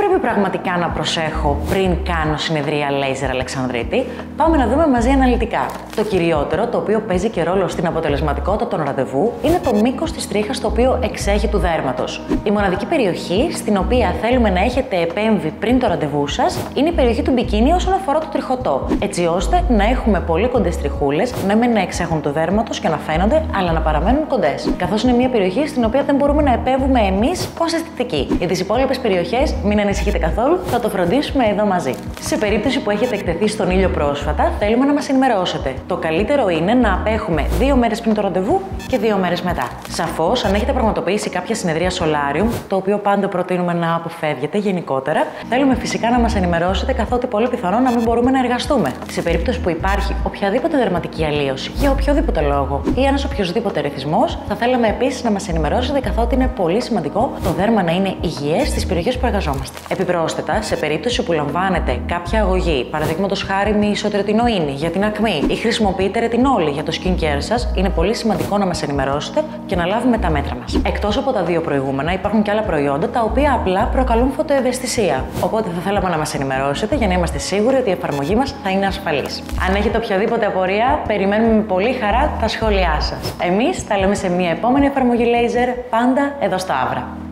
πρέπει πραγματικά να προσέχω πριν κάνω συνεδρία λέιζερ Αλεξανδρίτη? Πάμε να δούμε μαζί αναλυτικά. Το κυριότερο, το οποίο παίζει και ρόλο στην αποτελεσματικότητα των ραντεβού, είναι το μήκος της τρίχας το οποίο εξέχει του δέρματος. Η μοναδική περιοχή στην οποία θέλουμε να έχετε επέμβει πριν το ραντεβού σας είναι η περιοχή του μπικίνι όσον αφορά το τριχωτό. Έτσι ώστε να έχουμε πολύ κοντές τριχούλες, ναι μεν να εξέχουν του δέρματος και να φαίνονται, αλλά να παραμένουν κοντές. Καθώς είναι μια περιοχή στην οποία δεν μπορούμε να επέμβουμε εμείς ως αισθητικοί. Για τις υπόλοιπες περιοχές, μην ανησυχείτε καθόλου, θα το φροντίσουμε εδώ μαζί. Σε περίπτωση που έχετε εκτεθεί στον ήλιο πρόσφατα, θέλουμε να μας ενημερώσετε. Το καλύτερο είναι να απέχουμε 2 μέρες πριν το ραντεβού και 2 μέρες μετά. Σαφώς, αν έχετε πραγματοποιήσει κάποια συνεδρία solarium, το οποίο πάντα προτείνουμε να αποφεύγετε γενικότερα, θέλουμε φυσικά να μας ενημερώσετε, καθότι πολύ πιθανό να μην μπορούμε να εργαστούμε. Σε περίπτωση που υπάρχει οποιαδήποτε δερματική αλλίωση για οποιοδήποτε λόγο ή ένας οποιοδήποτε ρυθμός, θα θέλαμε επίσης να μας ενημερώσετε, καθότι είναι πολύ σημαντικό το δέρμα να είναι υγιές στις περιοχές που εργαζόμαστε. Επιπρόσθετα, σε περίπτωση που λαμβάνετε κάποια αγωγή, παραδείγματος χάρη με ισοτρετινοίνη για την ακμή ή χρησιμοποιείτε ρετινόλη για το skincare σας, είναι πολύ σημαντικό να μας ενημερώσετε και να λάβουμε τα μέτρα μας. Εκτός από τα δύο προηγούμενα, υπάρχουν και άλλα προϊόντα τα οποία απλά προκαλούν φωτοευαισθησία. Οπότε θα θέλαμε να μας ενημερώσετε για να είμαστε σίγουροι ότι η εφαρμογή μας θα είναι ασφαλής. Αν έχετε οποιαδήποτε απορία, περιμένουμε με πολύ χαρά τα σχόλιά σας. Εμείς τα λέμε σε μια επόμενη εφαρμογή Laser, πάντα εδώ στο Avra.